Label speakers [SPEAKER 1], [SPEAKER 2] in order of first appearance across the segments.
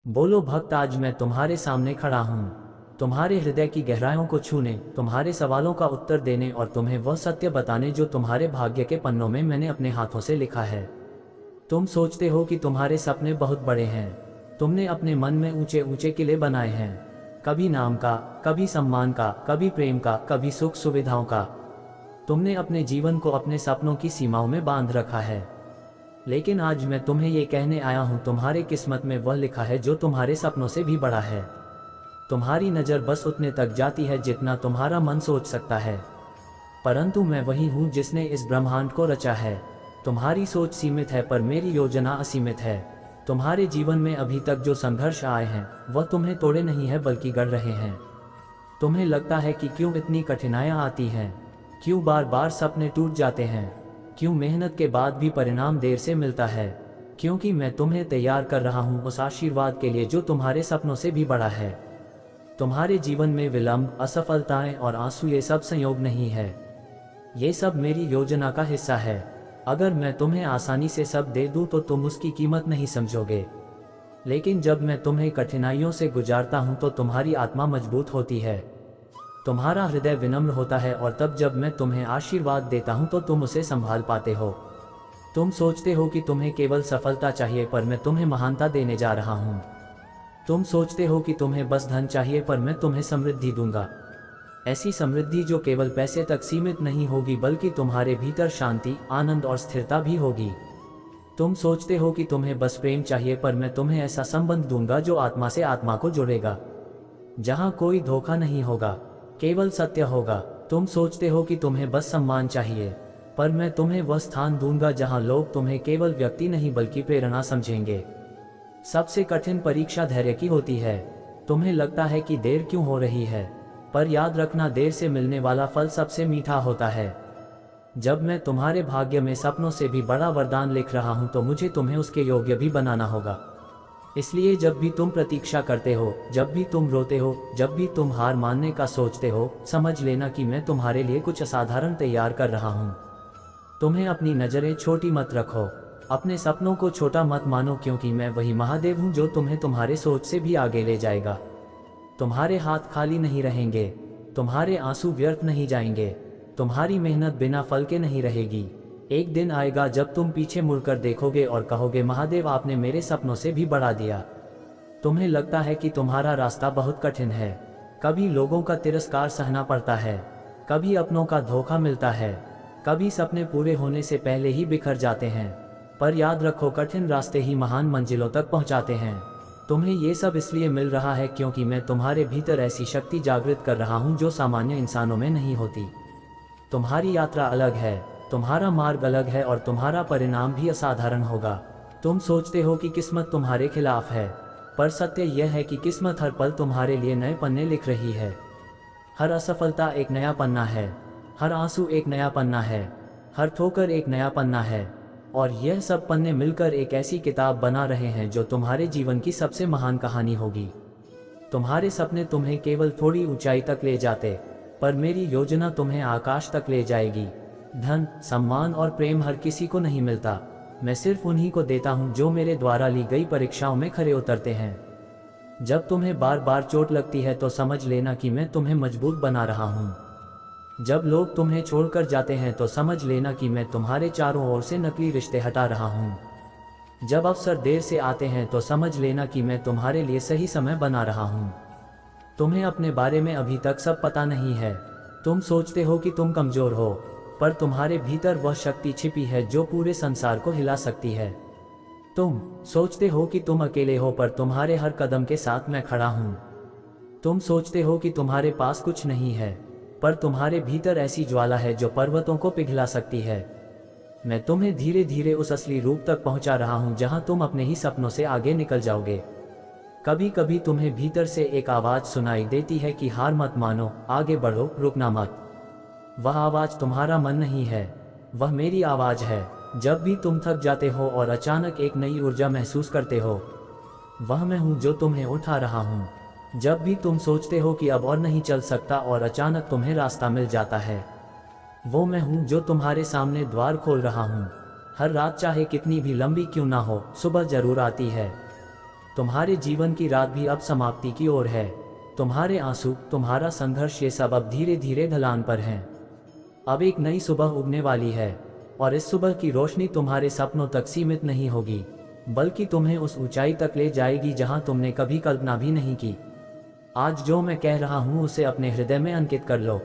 [SPEAKER 1] बोलो भक्त, आज मैं तुम्हारे सामने खड़ा हूँ, तुम्हारे हृदय की गहराइयों को छूने, तुम्हारे सवालों का उत्तर देने और तुम्हें वह सत्य बताने जो तुम्हारे भाग्य के पन्नों में मैंने अपने हाथों से लिखा है। तुम सोचते हो कि तुम्हारे सपने बहुत बड़े हैं, तुमने अपने मन में ऊंचे ऊंचे किले बनाए हैं, कभी नाम का, कभी सम्मान का, कभी प्रेम का, कभी सुख सुविधाओं का। तुमने अपने जीवन को अपने सपनों की सीमाओं में बांध रखा है। लेकिन आज मैं तुम्हें ये कहने आया हूँ, तुम्हारे किस्मत में वह लिखा है जो तुम्हारे सपनों से भी बड़ा है। तुम्हारी नज़र बस उतने तक जाती है जितना तुम्हारा मन सोच सकता है, परंतु मैं वही हूँ जिसने इस ब्रह्मांड को रचा है। तुम्हारी सोच सीमित है पर मेरी योजना असीमित है। तुम्हारे जीवन में अभी तक जो संघर्ष आए हैं वह तुम्हें तोड़े नहीं है बल्कि गढ़ रहे हैं। तुम्हें लगता है कि क्यों इतनी कठिनाइयाँ आती हैं, क्यों बार बार सपने टूट जाते हैं, क्यों मेहनत के बाद भी परिणाम देर से मिलता है। क्योंकि मैं तुम्हें तैयार कर रहा हूँ उस आशीर्वाद के लिए जो तुम्हारे सपनों से भी बड़ा है। तुम्हारे जीवन में विलंब, असफलताएं और आंसू ये सब संयोग नहीं है, ये सब मेरी योजना का हिस्सा है। अगर मैं तुम्हें आसानी से सब दे दूं तो तुम उसकी कीमत नहीं समझोगे, लेकिन जब मैं तुम्हें कठिनाइयों से गुजारता हूं तो तुम्हारी आत्मा मजबूत होती है, तुम्हारा हृदय विनम्र होता है और तब जब मैं तुम्हें आशीर्वाद देता हूं तो तुम उसे संभाल पाते हो। तुम सोचते हो कि तुम्हें केवल सफलता चाहिए पर मैं तुम्हें महानता देने जा रहा हूं। तुम सोचते हो कि तुम्हें बस धन चाहिए पर मैं तुम्हें समृद्धि दूंगा, ऐसी समृद्धि जो केवल पैसे तक सीमित नहीं होगी बल्कि तुम्हारे भीतर शांति, आनंद और स्थिरता भी होगी। तुम सोचते हो कि तुम्हें बस प्रेम चाहिए पर मैं तुम्हें ऐसा संबंध दूंगा जो आत्मा से आत्मा को जोड़ेगा, जहां कोई धोखा नहीं होगा, केवल सत्य होगा। तुम सोचते हो कि तुम्हें बस सम्मान चाहिए, पर मैं तुम्हें वह स्थान दूंगा जहां लोग तुम्हें केवल व्यक्ति नहीं बल्कि प्रेरणा समझेंगे। सबसे कठिन परीक्षा धैर्य की होती है। तुम्हें लगता है कि देर क्यों हो रही है, पर याद रखना, देर से मिलने वाला फल सबसे मीठा होता है। जब मैं तुम्हारे भाग्य में सपनों से भी बड़ा वरदान लिख रहा हूं तो मुझे तुम्हें उसके योग्य भी बनाना होगा। इसलिए जब भी तुम प्रतीक्षा करते हो, जब भी तुम रोते हो, जब भी तुम हार मानने का सोचते हो, समझ लेना कि मैं तुम्हारे लिए कुछ असाधारण तैयार कर रहा हूँ। तुम्हें अपनी नज़रें छोटी मत रखो, अपने सपनों को छोटा मत मानो, क्योंकि मैं वही महादेव हूँ जो तुम्हें तुम्हारे सोच से भी आगे ले जाएगा। तुम्हारे हाथ खाली नहीं रहेंगे, तुम्हारे आंसू व्यर्थ नहीं जाएंगे, तुम्हारी मेहनत बिना फल के नहीं रहेगी। एक दिन आएगा जब तुम पीछे मुड़कर देखोगे और कहोगे, महादेव आपने मेरे सपनों से भी बढ़ा दिया। तुम्हें लगता है कि तुम्हारा रास्ता बहुत कठिन है, कभी लोगों का तिरस्कार सहना पड़ता है, कभी अपनों का धोखा मिलता है, कभी सपने पूरे होने से पहले ही बिखर जाते हैं। पर याद रखो, कठिन रास्ते ही महान मंजिलों तक पहुंचाते हैं। तुम्हें ये सब इसलिए मिल रहा है क्योंकि मैं तुम्हारे भीतर ऐसी शक्ति जागृत कर रहा हूँ जो सामान्य इंसानों में नहीं होती। तुम्हारी यात्रा अलग है, तुम्हारा मार्ग अलग है और तुम्हारा परिणाम भी असाधारण होगा। तुम सोचते हो कि किस्मत तुम्हारे खिलाफ है, पर सत्य यह है कि किस्मत हर पल तुम्हारे लिए नए पन्ने लिख रही है। हर असफलता एक नया पन्ना है, हर आंसू एक नया पन्ना है, हर ठोकर एक नया पन्ना है, और यह सब पन्ने मिलकर एक ऐसी किताब बना रहे हैं जो तुम्हारे जीवन की सबसे महान कहानी होगी। तुम्हारे सपने तुम्हें केवल थोड़ी ऊंचाई तक ले जाते, पर मेरी योजना तुम्हें आकाश तक ले जाएगी। धन, सम्मान और प्रेम हर किसी को नहीं मिलता, मैं सिर्फ उन्हीं को देता हूं जो मेरे द्वारा ली गई परीक्षाओं में खरे उतरते हैं। जब तुम्हें बार बार चोट लगती है तो समझ लेना कि मैं तुम्हें मजबूत बना रहा हूं। जब लोग तुम्हें छोड़कर जाते हैं तो समझ लेना कि मैं तुम्हारे चारों ओर से नकली रिश्ते हटा रहा हूं। जब अवसर देर से आते हैं तो समझ लेना कि मैं तुम्हारे लिए सही समय बना रहा हूं। तुम्हें अपने बारे में अभी तक सब पता नहीं है। तुम सोचते हो कि तुम कमजोर हो, पर तुम्हारे भीतर वह शक्ति छिपी है जो पूरे संसार को हिला सकती है। तुम सोचते हो कि तुम अकेले हो, पर तुम्हारे हर कदम के साथ मैं खड़ा हूं। तुम सोचते हो कि तुम्हारे पास कुछ नहीं है, पर तुम्हारे भीतर ऐसी ज्वाला है जो पर्वतों को पिघला सकती है। मैं तुम्हें धीरे धीरे उस असली रूप तक पहुंचा रहा हूं जहां तुम अपने ही सपनों से आगे निकल जाओगे। कभी कभी तुम्हें भीतर से एक आवाज सुनाई देती है कि हार मत मानो, आगे बढ़ो, रुकना मत। वह आवाज तुम्हारा मन नहीं है, वह मेरी आवाज है। जब भी तुम थक जाते हो और अचानक एक नई ऊर्जा महसूस करते हो, वह मैं हूं जो तुम्हें उठा रहा हूं। जब भी तुम सोचते हो कि अब और नहीं चल सकता और अचानक तुम्हें रास्ता मिल जाता है, वो मैं हूं जो तुम्हारे सामने द्वार खोल रहा हूं। हर रात चाहे कितनी भी लंबी क्यों ना हो, सुबह जरूर आती है। तुम्हारे जीवन की रात भी अब समाप्ति की ओर है। तुम्हारे आंसू, तुम्हारा संघर्ष, ये सब अब धीरे धीरे ढलान पर हैं। अब एक नई सुबह उगने वाली है और इस सुबह की रोशनी तुम्हारे सपनों तक सीमित नहीं होगी, बल्कि तुम्हें उस ऊंचाई तक ले जाएगी जहां तुमने कभी कल्पना भी नहीं की। आज जो मैं कह रहा हूं उसे अपने हृदय में अंकित कर लो,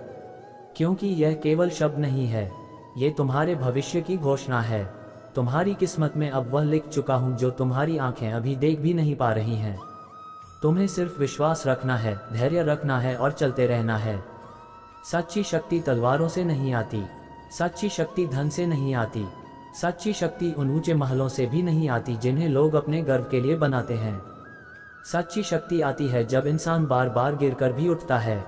[SPEAKER 1] क्योंकि यह केवल शब्द नहीं है, ये तुम्हारे भविष्य की घोषणा है। तुम्हारी किस्मत में अब वह लिख चुका हूं जो तुम्हारी आंखें अभी देख भी नहीं पा रही हैं। तुम्हें सिर्फ विश्वास रखना है, धैर्य रखना है और चलते रहना है। सच्ची शक्ति तलवारों से नहीं आती, सच्ची शक्ति धन से नहीं आती, सच्ची शक्ति उन ऊंचे महलों से भी नहीं आती जिन्हें लोग अपने गर्व के लिए बनाते हैं। सच्ची शक्ति आती है जब इंसान बार बार गिरकर भी उठता है,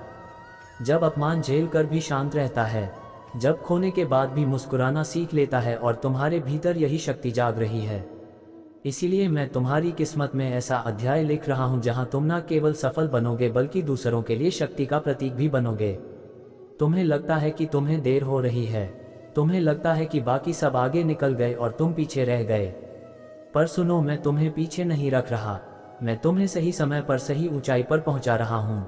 [SPEAKER 1] जब अपमान झेल कर भी शांत रहता है, जब खोने के बाद भी मुस्कुराना सीख लेता है, और तुम्हारे भीतर यही शक्ति जाग रही है। इसीलिए मैं तुम्हारी किस्मत में ऐसा अध्याय लिख रहा हूं जहां तुम न केवल सफल बनोगे बल्कि दूसरों के लिए शक्ति का प्रतीक भी बनोगे। तुम्हें लगता है कि तुम्हें देर हो रही है, तुम्हें लगता है कि बाकी सब आगे निकल गए और तुम पीछे रह गए, पर सुनो, मैं तुम्हें पीछे नहीं रख रहा। मैं तुम्हें सही समय पर सही ऊंचाई पर पहुंचा रहा हूं।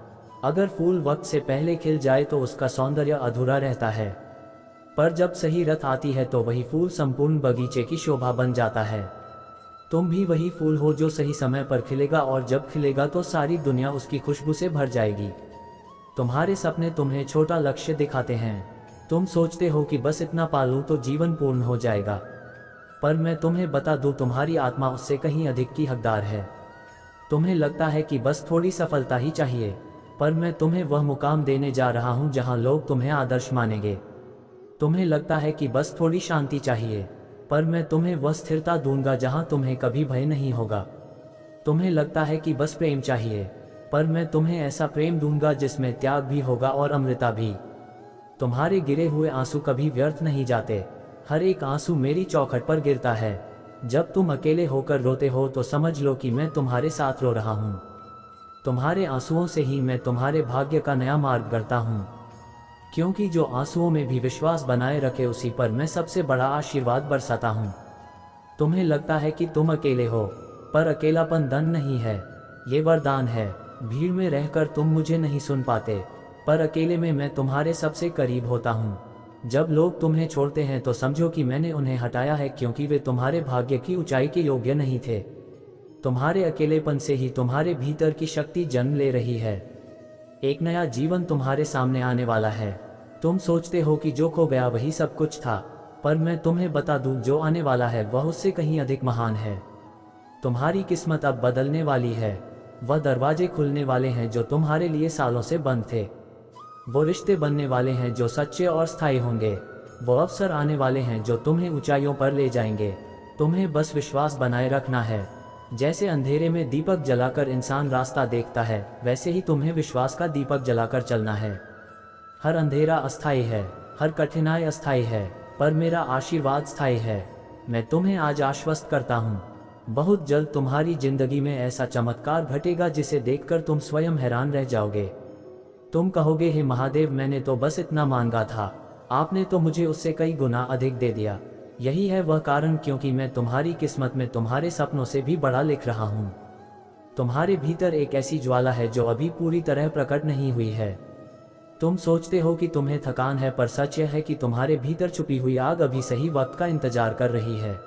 [SPEAKER 1] अगर फूल वक्त से पहले खिल जाए तो उसका सौंदर्य अधूरा रहता है, पर जब सही रुत आती है तो वही फूल संपूर्ण बगीचे की शोभा बन जाता है। तुम भी वही फूल हो जो सही समय पर खिलेगा, और जब खिलेगा तो सारी दुनिया उसकी खुशबू से भर जाएगी। तुम्हारे सपने तुम्हें छोटा लक्ष्य दिखाते हैं। तुम सोचते हो कि बस इतना पालूं तो जीवन पूर्ण हो जाएगा, पर मैं तुम्हें बता दूं, तुम्हारी आत्मा उससे कहीं अधिक की हकदार है। तुम्हें लगता है कि बस थोड़ी सफलता ही चाहिए, पर मैं तुम्हें वह मुकाम देने जा रहा हूं जहां लोग तुम्हें आदर्श मानेंगे। तुम्हें लगता है कि बस थोड़ी शांति चाहिए, पर मैं तुम्हें वह स्थिरता दूंगा जहां तुम्हें कभी भय नहीं होगा। तुम्हें लगता है कि बस प्रेम चाहिए, पर मैं तुम्हें ऐसा प्रेम दूंगा जिसमें त्याग भी होगा और अमृता भी। तुम्हारे गिरे हुए आंसू कभी व्यर्थ नहीं जाते, हर एक आंसू मेरी चौखट पर गिरता है। जब तुम अकेले होकर रोते हो तो समझ लो कि मैं तुम्हारे साथ रो रहा हूँ। तुम्हारे आंसुओं से ही मैं तुम्हारे भाग्य का नया मार्ग गढ़ता हूँ, क्योंकि जो आंसुओं में भी विश्वास बनाए रखे उसी पर मैं सबसे बड़ा आशीर्वाद बरसाता हूँ। तुम्हें लगता है कि तुम अकेले हो, पर अकेलापन दंड नहीं है, ये वरदान है। भीड़ में रहकर तुम मुझे नहीं सुन पाते, पर अकेले में मैं तुम्हारे सबसे करीब होता हूँ। जब लोग तुम्हें छोड़ते हैं तो समझो कि मैंने उन्हें हटाया है, क्योंकि वे तुम्हारे भाग्य की ऊंचाई के योग्य नहीं थे। तुम्हारे अकेलेपन से ही तुम्हारे भीतर की शक्ति जन्म ले रही है। एक नया जीवन तुम्हारे सामने आने वाला है। तुम सोचते हो कि जो खो गया वही सब कुछ था, पर मैं तुम्हें बता दूं, जो आने वाला है वह उससे कहीं अधिक महान है। तुम्हारी किस्मत अब बदलने वाली है। वह दरवाजे खुलने वाले हैं जो तुम्हारे लिए सालों से बंद थे। वो रिश्ते बनने वाले हैं जो सच्चे और स्थायी होंगे। वो अवसर आने वाले हैं जो तुम्हें ऊंचाइयों पर ले जाएंगे। तुम्हें बस विश्वास बनाए रखना है। जैसे अंधेरे में दीपक जलाकर इंसान रास्ता देखता है, वैसे ही तुम्हें विश्वास का दीपक जलाकर चलना है। हर अंधेरा अस्थायी है, हर कठिनाई अस्थायी है, पर मेरा आशीर्वाद स्थायी है। मैं तुम्हें आज आश्वस्त करता हूँ, बहुत जल्द तुम्हारी जिंदगी में ऐसा चमत्कार घटेगा जिसे देखकर तुम स्वयं हैरान रह जाओगे। तुम कहोगे, हे महादेव, मैंने तो बस इतना मांगा था, आपने तो मुझे उससे कई गुना अधिक दे दिया। यही है वह कारण क्योंकि मैं तुम्हारी किस्मत में तुम्हारे सपनों से भी बड़ा लिख रहा हूँ। तुम्हारे भीतर एक ऐसी ज्वाला है जो अभी पूरी तरह प्रकट नहीं हुई है। तुम सोचते हो कि तुम्हें थकान है, पर सच यह है कि तुम्हारे भीतर छुपी हुई आग अभी सही वक्त का इंतजार कर रही है।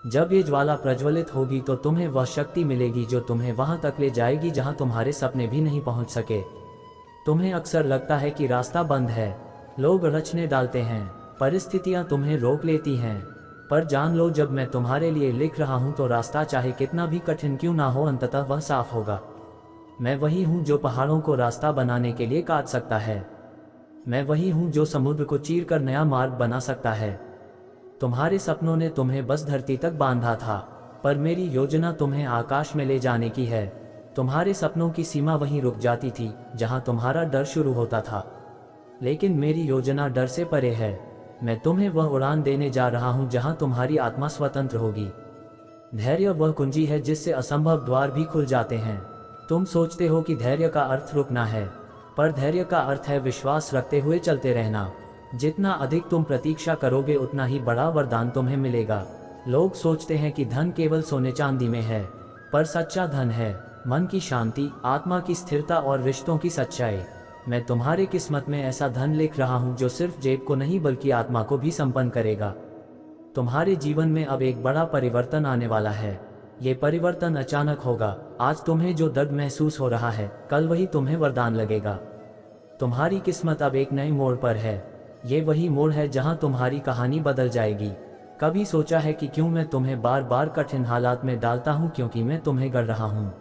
[SPEAKER 1] जब ये ज्वाला प्रज्वलित होगी तो तुम्हें वह शक्ति मिलेगी जो तुम्हें वहां तक ले जाएगी जहां तुम्हारे सपने भी नहीं पहुंच सके। तुम्हें अक्सर लगता है कि रास्ता बंद है, लोग रचने डालते हैं, परिस्थितियां तुम्हें रोक लेती हैं, पर जान लो, जब मैं तुम्हारे लिए लिख रहा हूं तो रास्ता चाहे कितना भी कठिन क्यों ना हो, अंततः वह साफ होगा। मैं वही हूं जो पहाड़ों को रास्ता बनाने के लिए काट सकता है। मैं वही हूं जो समुद्र को चीर कर नया मार्ग बना सकता है। तुम्हारे सपनों ने तुम्हें बस धरती तक बांधा था, पर मेरी योजना तुम्हें आकाश में ले जाने की है। तुम्हारे सपनों की सीमा वहीं रुक जाती थी जहां तुम्हारा डर शुरू होता था, लेकिन मेरी योजना डर से परे है। मैं तुम्हें वह उड़ान देने जा रहा हूं जहां तुम्हारी आत्मा स्वतंत्र होगी। धैर्य वह कुंजी है जिससे असंभव द्वार भी खुल जाते हैं। तुम सोचते हो कि धैर्य का अर्थ रुकना है, पर धैर्य का अर्थ है विश्वास रखते हुए चलते रहना। जितना अधिक तुम प्रतीक्षा करोगे उतना ही बड़ा वरदान तुम्हें मिलेगा। लोग सोचते हैं कि धन केवल सोने चांदी में है, पर सच्चा धन है मन की शांति, आत्मा की स्थिरता और रिश्तों की सच्चाई। मैं तुम्हारे किस्मत में ऐसा धन लिख रहा हूँ जो सिर्फ जेब को नहीं बल्कि आत्मा को भी संपन्न करेगा। तुम्हारे जीवन में अब एक बड़ा परिवर्तन आने वाला है। ये परिवर्तन अचानक होगा। आज तुम्हें जो दर्द महसूस हो रहा है, कल वही तुम्हें वरदान लगेगा। तुम्हारी किस्मत अब एक नए मोड़ पर है। ये वही मोड़ है जहाँ तुम्हारी कहानी बदल जाएगी। कभी सोचा है कि क्यों मैं तुम्हें बार बार कठिन हालात में डालता हूँ? क्योंकि मैं तुम्हें गढ़ रहा हूँ।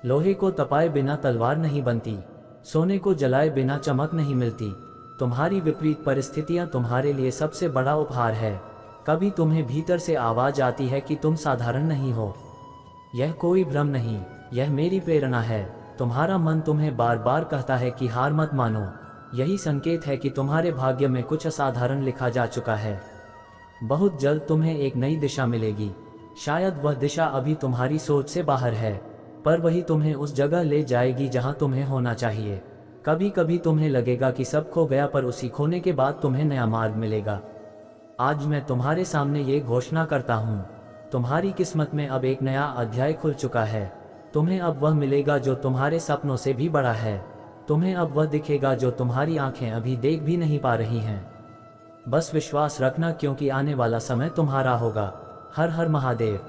[SPEAKER 1] लोहे को तपाए बिना तलवार नहीं बनती, सोने को जलाए बिना चमक नहीं मिलती। तुम्हारी विपरीत परिस्थितियां तुम्हारे लिए सबसे बड़ा उपहार है। कभी तुम्हें भीतर से आवाज आती है कि तुम साधारण नहीं हो। यह कोई भ्रम नहीं, यह मेरी प्रेरणा है। तुम्हारा मन तुम्हें बार बार कहता है कि हार मत मानो। यही संकेत है कि तुम्हारे भाग्य में कुछ असाधारण लिखा जा चुका है। बहुत जल्द तुम्हें एक नई दिशा मिलेगी। शायद वह दिशा अभी तुम्हारी सोच से बाहर है, पर वही तुम्हें उस जगह ले जाएगी जहां तुम्हें होना चाहिए। कभी कभी तुम्हें लगेगा कि सब खो गया, पर उसी खोने के बाद तुम्हें नया मार्ग मिलेगा। आज मैं तुम्हारे सामने ये घोषणा करता हूँ, तुम्हारी किस्मत में अब एक नया अध्याय खुल चुका है। तुम्हें अब वह मिलेगा जो तुम्हारे सपनों से भी बड़ा है। तुम्हें अब वह दिखेगा जो तुम्हारी आंखें अभी देख भी नहीं पा रही हैं। बस विश्वास रखना, क्योंकि आने वाला समय तुम्हारा होगा। हर हर महादेव।